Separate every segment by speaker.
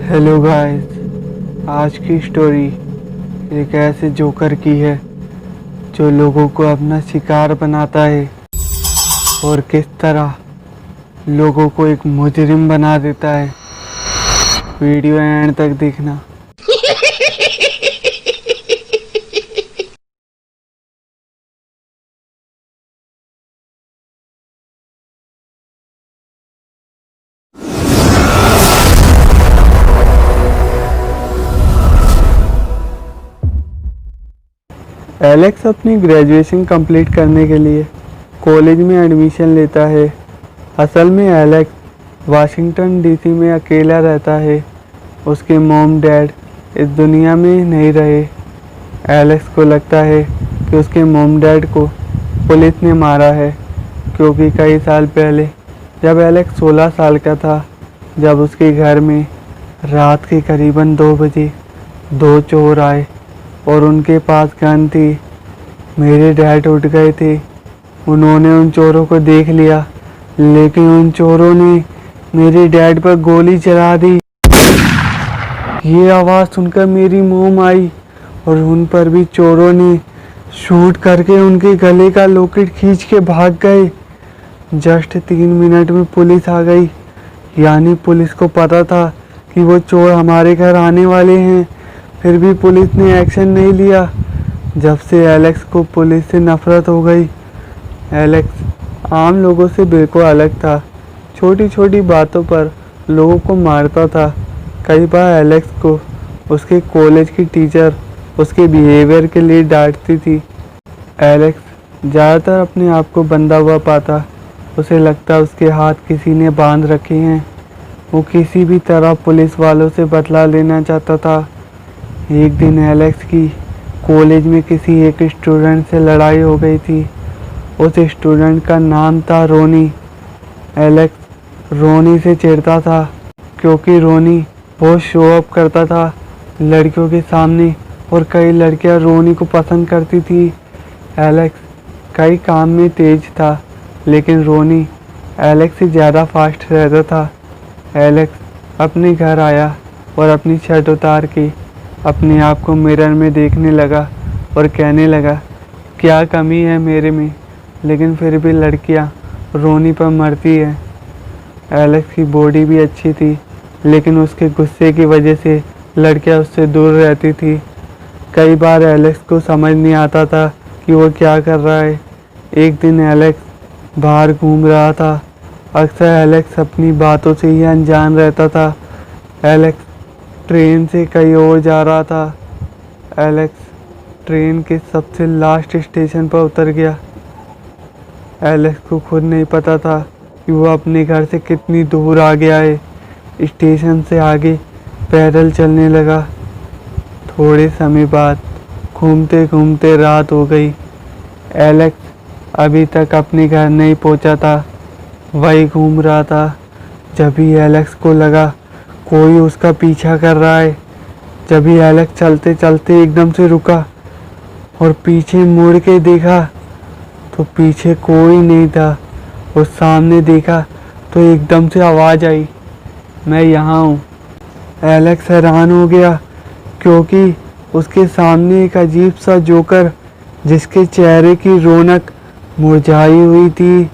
Speaker 1: Hello guys, आज की story एक ऐसे जोकर की है जो लोगों को अपना शिकार बनाता है और किस तरह लोगों को एक मुजरिम बना देता है। वीडियो एंड तक देखना। एलेक्स अपनी ग्रेजुएशन कंप्लीट करने के लिए कॉलेज में एडमिशन लेता है। असल में एलेक्स वाशिंगटन डीसी में अकेला रहता है। उसके मॉम डैड इस दुनिया में नहीं रहे। एलेक्स को लगता है कि उसके मॉम डैड को पुलिस ने मारा है, क्योंकि कई साल पहले जब एलेक्स 16 साल का था, जब उसके घर में रात के करीबन 2 बजे 2 चोर आए और उनके पास गन थी। मेरे डैड उठ गए थे। उन्होंने उन चोरों को देख लिया, लेकिन उन चोरों ने मेरे डैड पर गोली चला दी। ये आवाज़ सुनकर मेरी मॉम आई और उन पर भी चोरों ने शूट करके उनके गले का लॉकेट खींच के भाग गए। जस्ट 3 मिनट में पुलिस आ गई। यानी पुलिस को पता था कि वो चोर हमारे घर आने वाले हैं, फिर भी पुलिस ने एक्शन नहीं लिया। जब से एलेक्स को पुलिस से नफरत हो गई। एलेक्स आम लोगों से बिल्कुल अलग था। छोटी छोटी बातों पर लोगों को मारता था। कई बार एलेक्स को उसके कॉलेज की टीचर उसके बिहेवियर के लिए डांटती थी। एलेक्स ज़्यादातर अपने आप को बंधा हुआ पाता। उसे लगता उसके हाथ किसी ने बांध रखे हैं। वो किसी भी तरह पुलिस वालों से बदला लेना चाहता था। एक दिन एलेक्स की कॉलेज में किसी एक स्टूडेंट से लड़ाई हो गई थी। उस स्टूडेंट का नाम था रोनी। एलेक्स रोनी से चिढ़ता था, क्योंकि रोनी बहुत शो अप करता था लड़कियों के सामने और कई लड़कियां रोनी को पसंद करती थी। एलेक्स कई काम में तेज था, लेकिन रोनी एलेक्स से ज़्यादा फास्ट रहता था। एलेक्स अपने घर आया और अपनी शर्ट उतार के अपने आप को मिरर में देखने लगा और कहने लगा, क्या कमी है मेरे में, लेकिन फिर भी लड़कियां रोनी पर मरती है। एलेक्स की बॉडी भी अच्छी थी, लेकिन उसके गुस्से की वजह से लड़कियां उससे दूर रहती थी। कई बार एलेक्स को समझ नहीं आता था कि वो क्या कर रहा है। एक दिन एलेक्स बाहर घूम रहा था। अक्सर एलेक्स अपनी बातों से ही अनजान रहता था। एलेक्स ट्रेन से कहीं और जा रहा था। एलेक्स ट्रेन के सबसे लास्ट स्टेशन पर उतर गया। एलेक्स को खुद नहीं पता था कि वो अपने घर से कितनी दूर आ गया है। स्टेशन से आगे पैदल चलने लगा। थोड़े समय बाद घूमते घूमते रात हो गई। एलेक्स अभी तक अपने घर नहीं पहुंचा था। वही घूम रहा था, जब ही एलेक्स को लगा कोई उसका पीछा कर रहा है। जब ही एलेक्स चलते चलते एकदम से रुका और पीछे मुड़ के देखा तो पीछे कोई नहीं था। और सामने देखा तो एकदम से आवाज़ आई, मैं यहाँ हूँ। एलेक्स हैरान हो गया, क्योंकि उसके सामने एक अजीब सा जोकर, जिसके चेहरे की रौनक मुरझाई हुई थी,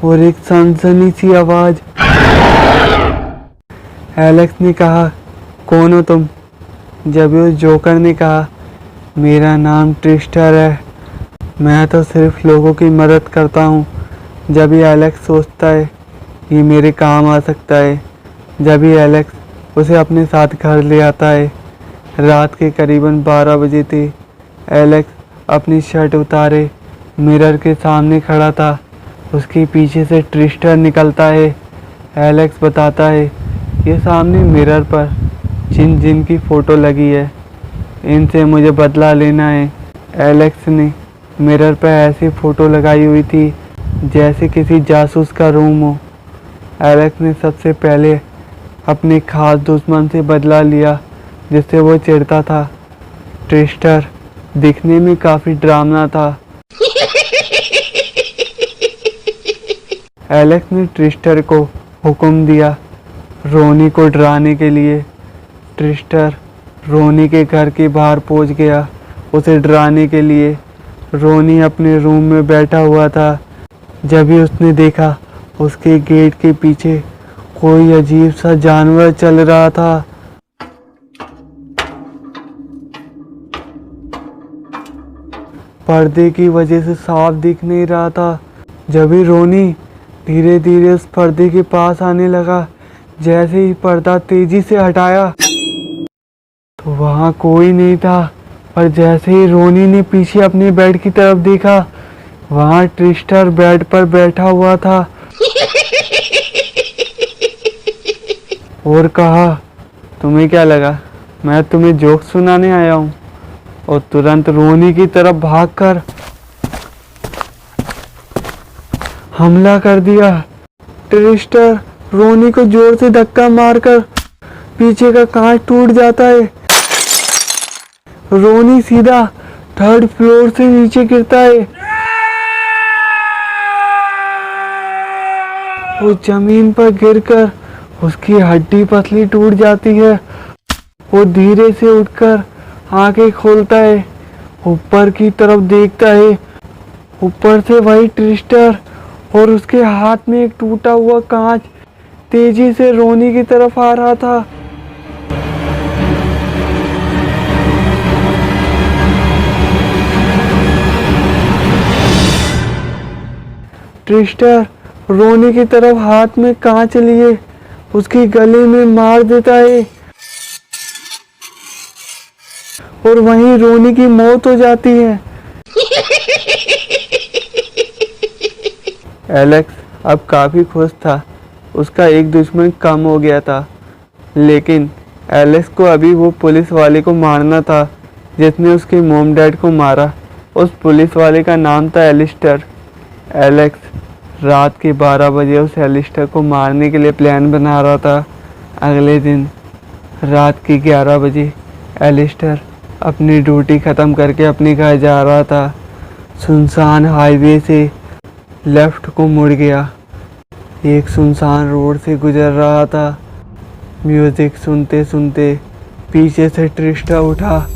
Speaker 1: और एक सनसनी सी आवाज़। एलेक्स ने कहा, कौन हो तुम? जब उस जोकर ने कहा, मेरा नाम ट्रिस्टर है, मैं तो सिर्फ लोगों की मदद करता हूँ। जब ही एलेक्स सोचता है ये मेरे काम आ सकता है। जब ही एलेक्स उसे अपने साथ घर ले आता है। रात के करीबन 12 बजे थे। एलेक्स अपनी शर्ट उतारे मिरर के सामने खड़ा था। उसके पीछे से ट्रिस्टर निकलता है। एलेक्स बताता है, ये सामने मिरर पर जिन जिन की फ़ोटो लगी है, इनसे मुझे बदला लेना है। एलेक्स ने मिरर पर ऐसी फ़ोटो लगाई हुई थी जैसे किसी जासूस का रूम हो। एलेक्स ने सबसे पहले अपने खास दुश्मन से बदला लिया, जिससे वो चिढ़ता था। ट्रिस्टर दिखने में काफ़ी डरावना था। एलेक्स ने ट्रिस्टर को हुक्म दिया रोनी को डराने के लिए। ट्रिस्टर रोनी के घर के बाहर पहुंच गया उसे डराने के लिए। रोनी अपने रूम में बैठा हुआ था। जब ही उसने देखा उसके गेट के पीछे कोई अजीब सा जानवर चल रहा था। पर्दे की वजह से साफ दिख नहीं रहा था। जब ही रोनी धीरे धीरे उस पर्दे के पास आने लगा, जैसे ही पर्दा तेजी से हटाया तो वहां कोई नहीं था। पर जैसे ही रोनी ने पीछे अपने बेड की तरफ देखा, वहां ट्रिस्टर बेड पर बैठा हुआ था और कहा, तुम्हें क्या लगा मैं तुम्हें जोक सुनाने आया हूँ? और तुरंत रोनी की तरफ भागकर हमला कर दिया। ट्रिस्टर रोनी को जोर से धक्का मारकर पीछे का कांच टूट जाता है। रोनी सीधा 3rd फ्लोर से नीचे गिरता है। वो जमीन पर गिरकर उसकी हड्डी पसली टूट जाती है। वो धीरे से उठकर आंखें खोलता है, ऊपर की तरफ देखता है। ऊपर से वही ट्रिस्टर और उसके हाथ में एक टूटा हुआ कांच तेजी से रोनी की तरफ आ रहा था। ट्रिस्टर रोनी की तरफ हाथ में कांच लिए उसके गले में मार देता है और वहीं रोनी की मौत हो जाती है। एलेक्स अब काफी खुश था। उसका एक दुश्मन कम हो गया था, लेकिन एलेक्स को अभी वो पुलिस वाले को मारना था जिसने उसके मॉम डैड को मारा। उस पुलिस वाले का नाम था एलिस्टर। एलेक्स रात के 12 बजे उस एलिस्टर को मारने के लिए प्लान बना रहा था। अगले दिन रात के 11 बजे एलिस्टर अपनी ड्यूटी ख़त्म करके अपने घर जा रहा था। सुनसान हाईवे से लेफ्ट को मुड़ गया। एक सुनसान रोड से गुजर रहा था। म्यूजिक सुनते सुनते पीछे से ट्रिस्टर उठा।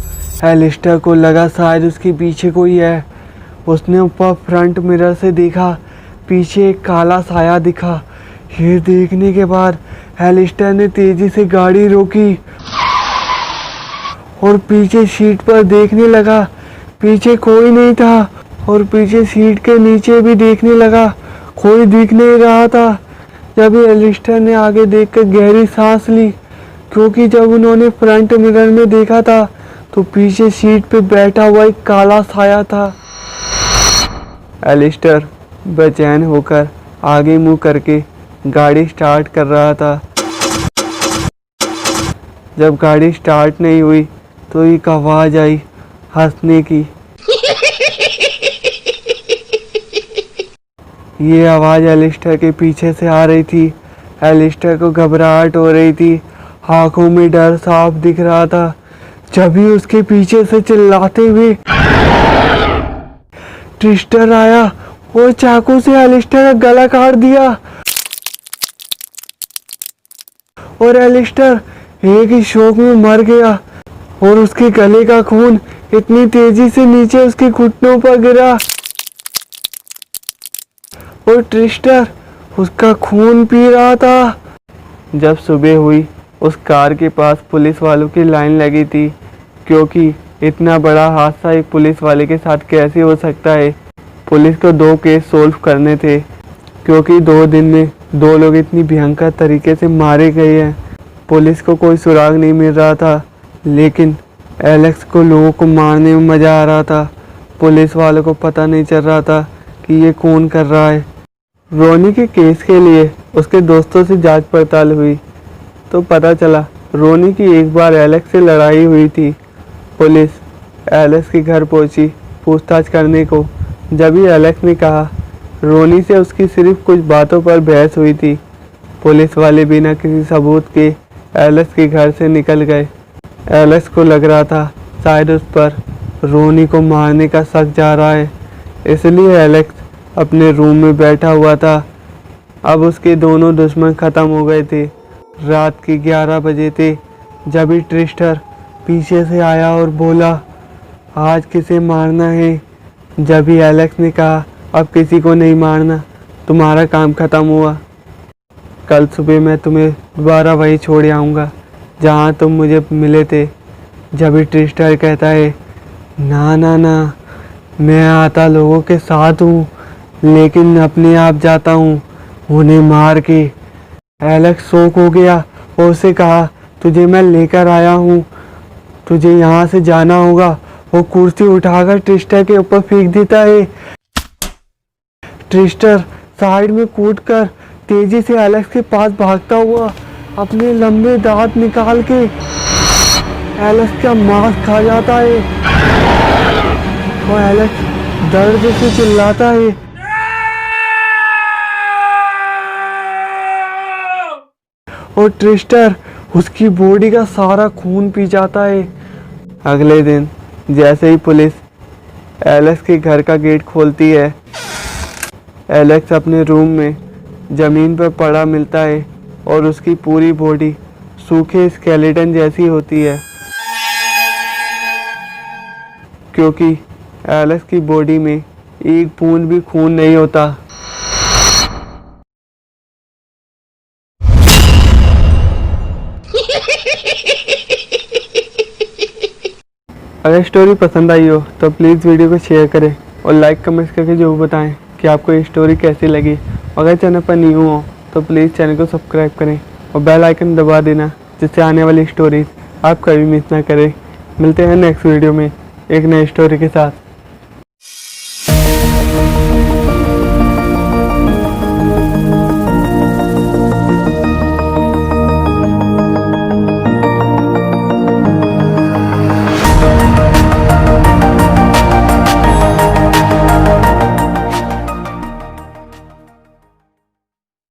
Speaker 1: एलिस्टर को लगा शायद उसके पीछे कोई है। उसने ऊपर फ्रंट मिरर से देखा, पीछे एक काला साया दिखा। ये देखने के बाद एलिस्टर ने तेजी से गाड़ी रोकी और पीछे सीट पर देखने लगा। पीछे कोई नहीं था और पीछे सीट के नीचे भी देखने लगा, कोई दिख नहीं रहा था। जब एलिस्टर ने आगे देखकर गहरी सांस ली, क्योंकि जब उन्होंने फ्रंट मिरर में देखा था तो पीछे सीट पे बैठा हुआ एक काला साया था। एलिस्टर बेचैन होकर आगे मुंह करके गाड़ी स्टार्ट कर रहा था। जब गाड़ी स्टार्ट नहीं हुई तो एक आवाज आई हंसने की। ये आवाज एलिस्टर के पीछे से आ रही थी। एलिस्टर को घबराहट हो रही थी, आंखों में डर साफ दिख रहा था। जब भी उसके पीछे से चिल्लाते हुए ट्रिस्टर आया और चाकू से एलिस्टर का गला काट दिया और एलिस्टर एक ही शौक में मर गया और उसके गले का खून इतनी तेजी से नीचे उसके घुटनों पर गिरा और ट्रिस्टर उसका खून पी रहा था। जब सुबह हुई उस कार के पास पुलिस वालों की लाइन लगी थी, क्योंकि इतना बड़ा हादसा एक पुलिस वाले के साथ कैसे हो सकता है। पुलिस को 2 केस सोल्व करने थे, क्योंकि 2 दिन में 2 लोग इतनी भयंकर तरीके से मारे गए हैं। पुलिस को कोई सुराग नहीं मिल रहा था, लेकिन एलेक्स को लोगों को मारने में मज़ा आ रहा था। पुलिस वालों को पता नहीं चल रहा था कि ये कौन कर रहा है। रोनी के केस के लिए उसके दोस्तों से जांच पड़ताल हुई तो पता चला रोनी की एक बार एलेक्स से लड़ाई हुई थी। पुलिस एलेक्स के घर पहुंची पूछताछ करने को। जब ही एलेक्स ने कहा रोनी से उसकी सिर्फ कुछ बातों पर बहस हुई थी, पुलिस वाले बिना किसी सबूत के एलेक्स के घर से निकल गए। एलेक्स को लग रहा था शायद उस पर रोनी को मारने का शक जा रहा है, इसलिए एलेक्स अपने रूम में बैठा हुआ था। अब उसके दोनों दुश्मन ख़त्म हो गए थे। रात के 11 बजे थे जब ही ट्रिस्टर पीछे से आया और बोला, आज किसे मारना है। जब ही एलेक्स ने कहा, अब किसी को नहीं मारना, तुम्हारा काम ख़त्म हुआ। कल सुबह मैं तुम्हें दोबारा वही छोड़ आऊँगा जहाँ तुम मुझे मिले थे। जब ही ट्रिस्टर कहता है, ना ना ना, मैं आता लोगों के साथ हूँ, लेकिन अपने आप जाता हूँ उन्हें मार के। एलेक्स शॉक हो गया और उसे कहा, तुझे मैं लेकर आया हूँ, तुझे यहाँ से जाना होगा। वो कुर्सी उठाकर ट्रिस्टर के ऊपर फेंक देता है। ट्रिस्टर साइड में कूदकर तेजी से एलेक्स के पास भागता हुआ अपने लंबे दांत निकाल के एलेक्स का मांस खा जाता है और एलेक्स दर्द से चिल्लाता है। और ट्रिस्टर उसकी बॉडी का सारा खून पी जाता है। अगले दिन जैसे ही पुलिस एलेक्स के घर का गेट खोलती है, एलेक्स अपने रूम में ज़मीन पर पड़ा मिलता है और उसकी पूरी बॉडी सूखे स्केलेटन जैसी होती है, क्योंकि एलेक्स की बॉडी में एक बूंद भी खून नहीं होता। अगर स्टोरी पसंद आई हो तो प्लीज़ वीडियो को शेयर करें और लाइक कमेंट्स करके जो बताएं कि आपको ये स्टोरी कैसी लगी। अगर चैनल पर न्यू हो तो प्लीज़ चैनल को सब्सक्राइब करें और बेल आइकन दबा देना, जिससे आने वाली स्टोरीज आप कभी मिस ना करें। मिलते हैं नेक्स्ट वीडियो में एक नई स्टोरी के साथ।